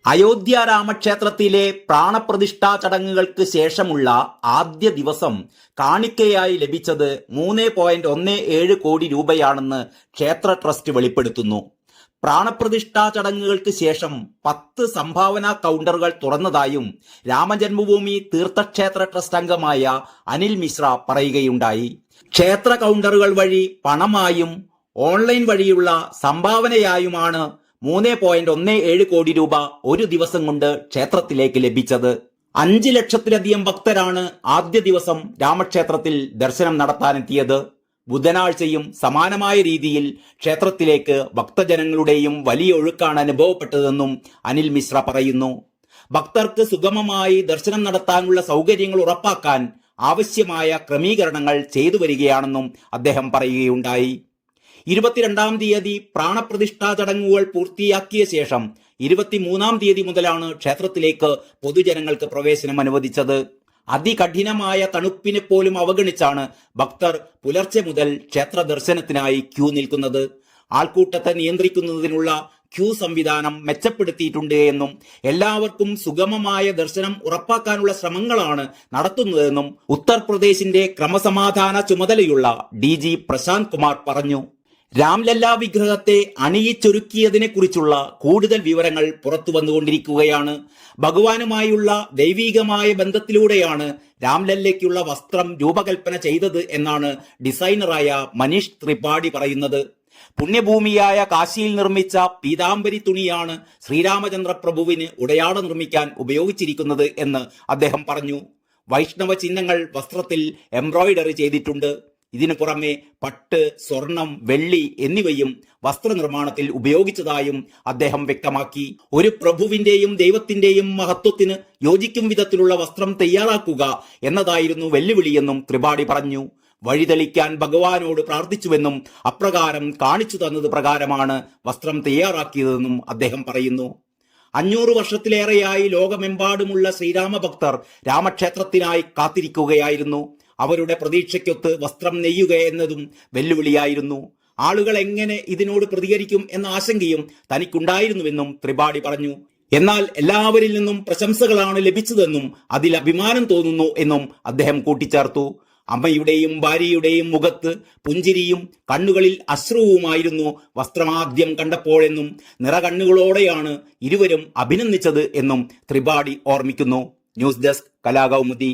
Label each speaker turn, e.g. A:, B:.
A: അയോധ്യ രാമക്ഷേത്രത്തിലെ പ്രാണപ്രതിഷ്ഠാ ചടങ്ങുകൾക്ക് ശേഷമുള്ള ആദ്യ ദിവസം കാണിക്കയായി ലഭിച്ചത് 3.17 കോടി രൂപയാണെന്ന് ക്ഷേത്ര ട്രസ്റ്റ് വെളിപ്പെടുത്തുന്നു. പ്രാണപ്രതിഷ്ഠാ ചടങ്ങുകൾക്ക് ശേഷം 10 സംഭാവനാ കൗണ്ടറുകൾ തുറന്നതായും രാമജന്മഭൂമി തീർത്ഥക്ഷേത്ര ട്രസ്റ്റ് അംഗമായ അനിൽ മിശ്ര പറയുകയുണ്ടായി. ക്ഷേത്ര കൗണ്ടറുകൾ വഴി പണമായും ഓൺലൈൻ വഴിയുള്ള സംഭാവനയായുമാണ് 3.17 കോടി രൂപ ഒരു ദിവസം കൊണ്ട് ക്ഷേത്രത്തിലേക്ക് ലഭിച്ചത്. 5 ലക്ഷത്തിലധികം ഭക്തരാണ് ആദ്യ ദിവസം രാമക്ഷേത്രത്തിൽ ദർശനം നടത്താനെത്തിയത്. ബുധനാഴ്ചയും സമാനമായ രീതിയിൽ ക്ഷേത്രത്തിലേക്ക് ഭക്തജനങ്ങളുടെയും വലിയ ഒഴുക്കാണ് അനുഭവപ്പെട്ടതെന്നും അനിൽ മിശ്ര പറയുന്നു. ഭക്തർക്ക് സുഗമമായി ദർശനം നടത്താനുള്ള സൗകര്യങ്ങൾ ഉറപ്പാക്കാൻ ആവശ്യമായ ക്രമീകരണങ്ങൾ ചെയ്തു വരികയാണെന്നും അദ്ദേഹം പറയുകയുണ്ടായി. 22-ാം തീയതി പ്രാണപ്രതിഷ്ഠാ ചടങ്ങുകൾ പൂർത്തിയാക്കിയ ശേഷം 23-ാം തീയതി മുതലാണ് ക്ഷേത്രത്തിലേക്ക് പൊതുജനങ്ങൾക്ക് പ്രവേശനം അനുവദിച്ചത്. അതികഠിനമായ തണുപ്പിനെ പോലും അവഗണിച്ചാണ് ഭക്തർ പുലർച്ചെ മുതൽ ക്ഷേത്ര ദർശനത്തിനായി ക്യൂ നിൽക്കുന്നത്. ആൾക്കൂട്ടത്തെ നിയന്ത്രിക്കുന്നതിനുള്ള ക്യൂ സംവിധാനം മെച്ചപ്പെടുത്തിയിട്ടുണ്ട് എന്നും എല്ലാവർക്കും സുഗമമായ ദർശനം ഉറപ്പാക്കാനുള്ള ശ്രമങ്ങളാണ് നടത്തുന്നതെന്നും ഉത്തർപ്രദേശിന്റെ ക്രമസമാധാന ചുമതലയുള്ള DG പ്രശാന്ത് കുമാർ പറഞ്ഞു. രാംലല്ല വിഗ്രഹത്തെ അണിയിച്ചൊരുക്കിയതിനെ കുറിച്ചുള്ള കൂടുതൽ വിവരങ്ങൾ പുറത്തു വന്നുകൊണ്ടിരിക്കുകയാണ്. ഭഗവാനുമായുള്ള ദൈവീകമായ ബന്ധത്തിലൂടെയാണ് രാംലല്ലയ്ക്കുള്ള വസ്ത്രം രൂപകൽപ്പന ചെയ്തത് എന്നാണ് ഡിസൈനറായ മനീഷ് ത്രിപാഠി പറയുന്നത്. പുണ്യഭൂമിയായ കാശിയിൽ നിർമ്മിച്ച പീതാംബരി തുണിയാണ് ശ്രീരാമചന്ദ്ര പ്രഭുവിന് ഉടയാട നിർമ്മിക്കാൻ ഉപയോഗിച്ചിരിക്കുന്നത് എന്ന് അദ്ദേഹം പറഞ്ഞു. വൈഷ്ണവ ചിഹ്നങ്ങൾ വസ്ത്രത്തിൽ എംബ്രോയിഡറി ചെയ്തിട്ടുണ്ട്. ഇതിനു പുറമെ പട്ട്, സ്വർണം, വെള്ളി എന്നിവയും വസ്ത്രനിർമ്മാണത്തിൽ ഉപയോഗിച്ചതായും അദ്ദേഹം വ്യക്തമാക്കി. ഒരു പ്രഭുവിന്റെയും ദൈവത്തിന്റെയും മഹത്വത്തിന് യോജിക്കും വിധത്തിലുള്ള വസ്ത്രം തയ്യാറാക്കുക എന്നതായിരുന്നു വെല്ലുവിളിയെന്നും ത്രിപാഠി പറഞ്ഞു. വഴിതെളിക്കാൻ ഭഗവാനോട് പ്രാർത്ഥിച്ചുവെന്നും അപ്രകാരം കാണിച്ചു തന്നത് പ്രകാരമാണ് വസ്ത്രം തയ്യാറാക്കിയതെന്നും അദ്ദേഹം പറയുന്നു. 500 വർഷത്തിലേറെയായി ലോകമെമ്പാടുമുള്ള ശ്രീരാമ ഭക്തർ രാമക്ഷേത്രത്തിനായി കാത്തിരിക്കുകയായിരുന്നു. അവരുടെ പ്രതീക്ഷയ്ക്കൊത്ത് വസ്ത്രം നെയ്യുക എന്നതും വെല്ലുവിളിയായിരുന്നു. ആളുകൾ എങ്ങനെ ഇതിനോട് പ്രതികരിക്കും എന്ന ആശങ്കയും തനിക്കുണ്ടായിരുന്നുവെന്നും ത്രിപാഠി പറഞ്ഞു. എന്നാൽ എല്ലാവരിൽ നിന്നും പ്രശംസകളാണ് ലഭിച്ചതെന്നും അതിൽ അഭിമാനം തോന്നുന്നു എന്നും അദ്ദേഹം കൂട്ടിച്ചേർത്തു. അമ്മയുടെയും ഭാര്യയുടെയും മുഖത്ത് പുഞ്ചിരിയും കണ്ണുകളിൽ അശ്രുവുമായിരുന്നു വസ്ത്രമാദ്യം കണ്ടപ്പോഴെന്നും നിറകണ്ണുകളോടെയാണ് ഇരുവരും അഭിനന്ദിച്ചത് എന്നും ത്രിപാഠി ഓർമ്മിക്കുന്നു. News desk Kalakaumudi.